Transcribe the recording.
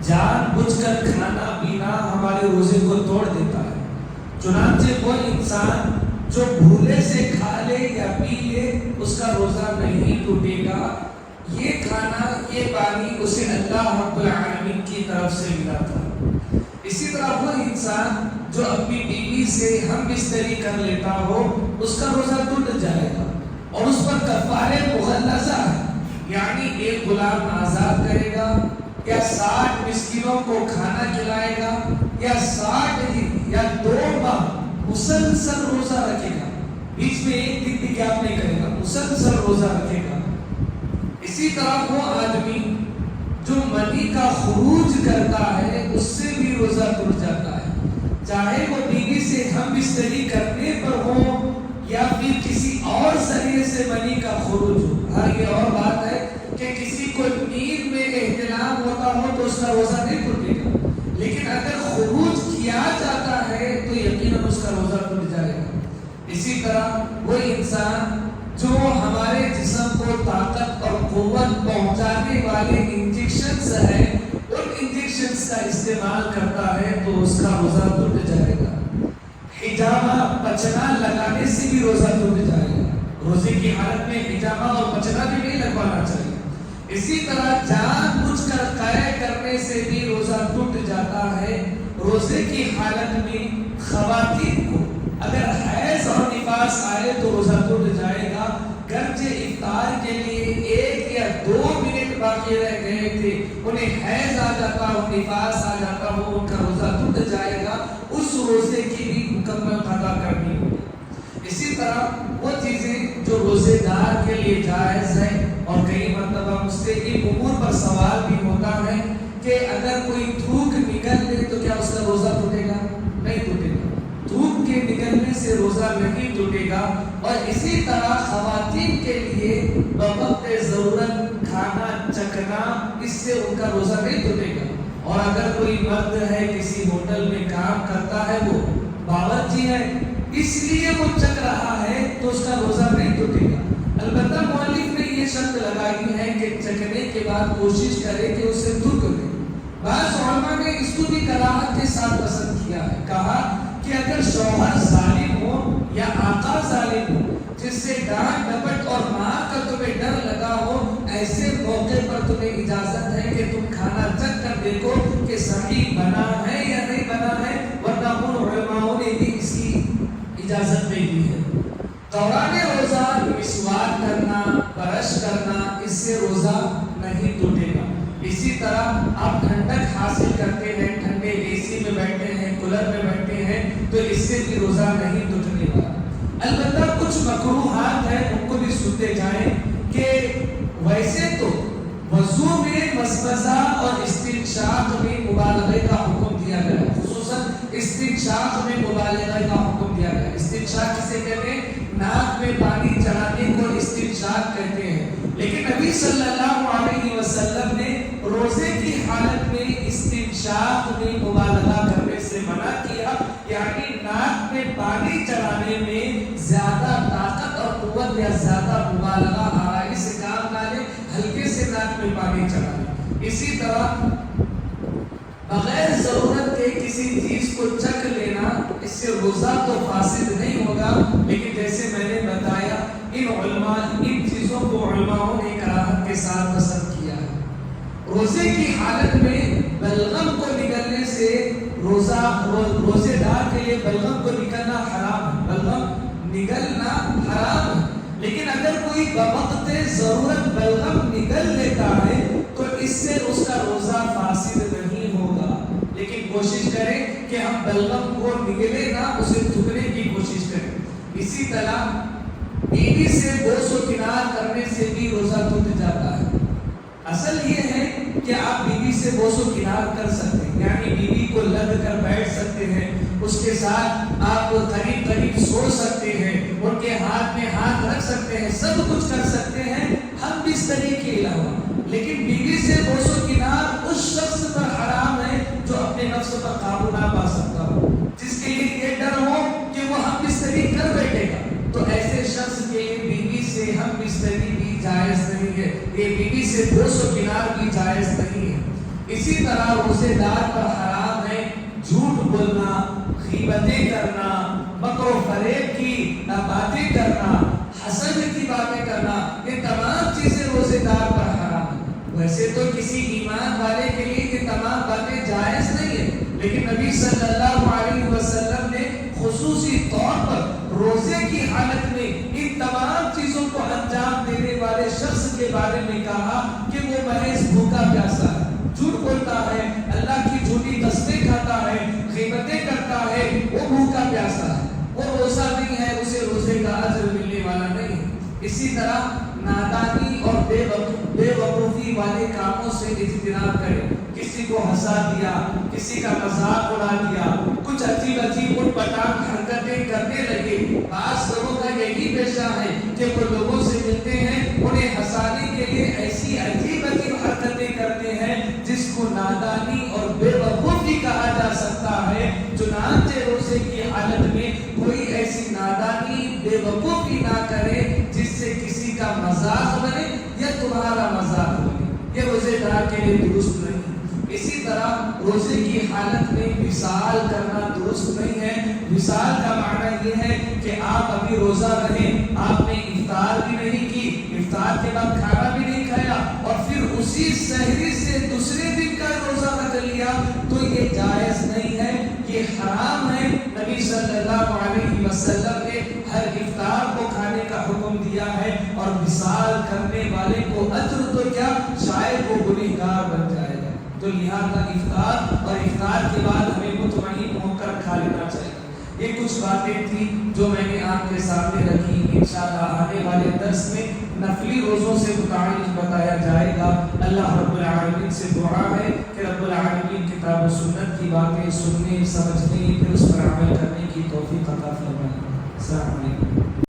جان بوجھ کر کھانا پینا ہمارے روزے کو توڑ دیتا ہے. چنانچہ وہ انسان جو بھولے سے کھا لے یا پی لے اس کا روزہ نہیں ٹوٹے گا. یہ کھانا یہ پانی اسے اللہ رب العالمین کی طرف سے ملا تھا. اسی طرح وہ انسان جو اپنی بیوی سے ہم بستری کر لیتا ہو اس کا روزہ ٹوٹ جائے گا اور اس پر کفارہ مغلظہ ہے، یعنی ایک غلام آزاد کرے گا یا 60 مسکینوں کو کھانا کھلائے گا یا 60 دن یا 2 ماہ مسلسل روزہ رکھے گا. بیچ میں ایک دن بھی گیپ نہیں کرے گا، مسلسل روزہ رکھے گا. اسی طرح وہ آدمی جو منی کا خروج کرتا ہے اس سے بھی روزہ ٹوٹ جاتا ہے، چاہے وہ بیوی سے ہم بستری کرنے پر ہو یا پھر کسی اور ذریعے سے منی کا خروج ہو. ہاں یہ اور بات ہے کہ کسی کو نیند میں احتلام ہوتا ہو تو اس کا روزہ نہیں ٹوٹے گا، لیکن اگر خروج کیا جاتا ہے تو یقیناً اس کا روزہ ٹوٹ جائے گا. اسی طرح وہ انسان جو ہمارے جسم کو طاقت اور قوت پہنچانے والے انجیکشنز ہیں ان انجیکشنز کا استعمال کرتا ہے تو اس کا روزہ ٹوٹ جائے گا. حجامہ پچنا لگانے سے بھی روزہ ٹوٹ جائے گا. روزے کی حالت میں حجامہ اور پچنا بھی نہیں لگوانا چاہیے. اسی طرح جان بوجھ کر قے کرنے سے بھی روزہ ٹوٹ جاتا ہے. روزے کی حالت میں خواتین کو اگر حیض اور نفاس آئے تو روزہ ٹوٹ جائے گا. گرچہ افطار کے لیے 1 یا 2 منٹ باقی رہ گئے تھے، انہیں حیض آ جاتا ہو نفاس آ جاتا ہو ان کا روزہ ٹوٹ جائے گا. اس روزے کی بھی مکمل قضا کرنی ہوگی. اسی طرح وہ چیزیں جو روزے دار کے لیے جائز ہے، اور کئی مرتبہ مجھ سے ان امور پر سوال بھی ہوتا ہے کہ اگر کوئی تھوک نکل لے تو کیا اس کا روزہ ٹوٹے گا؟ نہیں ٹوٹے گا. تھوک کے نکلنے سے روزہ نہیں ٹوٹے گا. اور اسی طرح خواتین کے لیے بوقت ضرورت کھانا چکھنا اس سے ان کا روزہ نہیں ٹوٹے گا. اور اگر کوئی مرد ہے کسی ہوٹل میں کام کرتا ہے، وہ باورچی ہے، اس لیے وہ چکھ رہا ہے تو اس کا روزہ نہیں ٹوٹے گا. البتہ مؤلف نے یہ شرط لگائی ہے کہ چکھنے کے بعد کوشش کرے کہ اسے تھوک دے. بعض علماء نے اس کو بھی کراہت کے ساتھ پسند کیا ہے. کہا کہ اگر شوہر ظالم ہو یا آقا ظالم ہو جس سے ڈانٹ ڈپٹ اور مار کا تمہیں ڈر لگا ہو، ایسے موقع پر تمہیں اجازت ہے کہ تم کھانا چکھ کر دیکھو کہ صحیح بنا ہے یا نہیں بنا ہے، ورنہ ان علماء نے بھی اس کی اجازت نہیں دی ہے. دوران روزہ مسواک کرنا، برش کرنا، اس سے روزہ نہیں ٹوٹے گا. اسی طرح آپ ٹھنڈک حاصل کرتے ہیں، ٹھنڈے اے سی میں بیٹھتے ہیں، کولر میں بیٹھتے ہیں تو اس سے بھی روزہ نہیں ٹوٹنے والا. البتہ کچھ مکروہات ہیں ان کو بھی سنتے جائیں کہ ویسے تو وضو میں مزمزہ اور استنشاق میں مبالغے کا حکم دیا گیا ہے. خصوصاً استنشاق میں مبالغے کا حکم دیا گیا ہے. استنشاق کسے کہتے ہیں؟ ناک میں پانی چڑھانے کو استنشاق کہتے ہیں. لیکن نبی صلی اللہ علیہ وسلم نے روزے کی حالت میں استنشاق میں مبالغہ کرنے سے منع کیا، یعنی ناک میں پانی چڑھانے میں زیادہ طاقت اور قوت یا زیادہ مبالغہ آرائی سے کام نہ لے، ہلکے سے ناک میں پانی چڑھانے. اسی طرح بغیر ضرورت کے کسی چیز کو چکھ لینا، اس سے روزہ تو فاسد نہیں ہوگا، لیکن جیسے میں نے بتایا ان چیزوں کو علماء نے کراہت کے ساتھ پسند کیا ہے. روزے کی حالت میں بلغم کو نکلنے سے روزے دار کے لیے بلغم کو نکلنا حرام ہے. بلغم نکلنا حرام ہے، لیکن اگر کوئی بوقت ضرورت بلغم نکل لیتا ہے تو اس سے اس کا روزہ فاسد نہیں ہوگا. لیکن کوشش کریں کہ ہم بلغم کو نگلے نہ، اسے تھکنے کی کوشش کریں. اسی طرح بیوی سے بوس و کنار کرنے سے بھی روزہ ٹوٹ جاتا ہے. اصل یہ ہے کہ آپ بیوی سے بوس و کنار کر سکتے ہیں، یعنی بیوی کو لگ کر بیٹھ سکتے ہیں، اس کے ساتھ آپ قریب قریب سو سکتے ہیں، ان کے ہاتھ میں ہاتھ رکھ سکتے ہیں، سب کچھ کر سکتے ہیں ہم بستری کے علاوہ. لیکن بیوی سے بوس و کنار اس شخص پر حرام ہے جو اپنے نفس پر قابو نہ پا سکتا ہو، جس کے لیے یہ ڈر ہو کہ وہ ہم بستری کر بیٹھے گا. تو ایسے شخص کے لیے بیوی سے ہم بستری بھی جائز نہیں ہے، یہ بیوی سے بوس و کنار بھی جائز نہیں ہے. اسی طرح روزے دار پر حرام ہے جھوٹ بولنا، غیبتیں کرنا، مکر و فریب کی باتیں کرنا، حسد کی باتیں کرنا، یہ تمام چیزیں روزے دار پر حرام ہے۔ ویسے تو کسی ایمان والے کے لیے یہ تمام باتیں جائز نہیں ہے، لیکن نبی صلی اللہ علیہ وسلم نے خصوصی طور پر روزے کی حالت میں ان تمام چیزوں کو انجام دینے والے شخص کے بارے میں کہا کہ وہ محض بھوکا پیاسا ہے، جھوٹ بولتا ہے، اللہ کی جھوٹی قسمیں کھاتا ہے، غیبتیں کرتا ہے، وہ بھوکا پیاسا ہے، وہ روزہ نہیں ہے، اسے روزے کا اجر ملنے والا نہیں ہے۔ اسی طرح نادانی اور بے وقوفی والے کاموں سے اجتناب کرے، کسی کو ہنسا دیا، کسی کا مذاق اڑا دیا، کچھ عجیب عجیب اٹھ پٹانگ حرکتیں کرنے لگے۔ بعض لوگوں کا یہی پیشہ ہے کہ وہ لوگوں سے ملتے ہیں، انہیں ہنسانے کے لیے ایسی عجیب عجیب حرکتیں کرتے ہیں جس کو نادانی اور بے وقوفی کہا جا سکتا ہے۔ چنانچہ روزے کی حالت میں کوئی ایسی نادانی بے وقوفی نہ کرے جس سے کسی کا مذاق بنے یا تمہارا مذاق بنے، یہ روزے دار کے لیے درست نہیں۔ اسی طرح روزے کی حالت میں وصال کرنا درست نہیں ہے۔ وصال کا معنی یہ ہے کہ آپ ابھی روزہ رہیں، آپ نے افطار بھی نہیں کی، افطار کے بعد کھانا بھی نہیں کھایا اور پھر اسی سحری سے دوسرے دن کا روزہ رکھ لیا، تو یہ جائز نہیں ہے، یہ حرام ہے۔ نبی صلی اللہ علیہ وسلم نے ہر افطار کو کھانے کا حکم دیا ہے، اور وصال کرنے والے کو اجر تو کیا شاید وہ گنہگار بن جائے گا۔ تو لہذا افطار اور افطار کے بعد ہمیں مطمئن ہو کر کھا لینا چاہیے۔ یہ کچھ باتیں تھیں جو میں نے آپ کے سامنے رکھی۔ انشاءاللہ آنے والے درس میں نفلی روزوں سے متعلق بتایا جائے گا۔ اللہ رب العالمین سے دعا ہے کہ رب العالمین کتاب و سنت کی باتیں سننے، سمجھنے، پھر اس پر عمل کرنے کی توفیق عطا فرمائے۔ السلام علیکم۔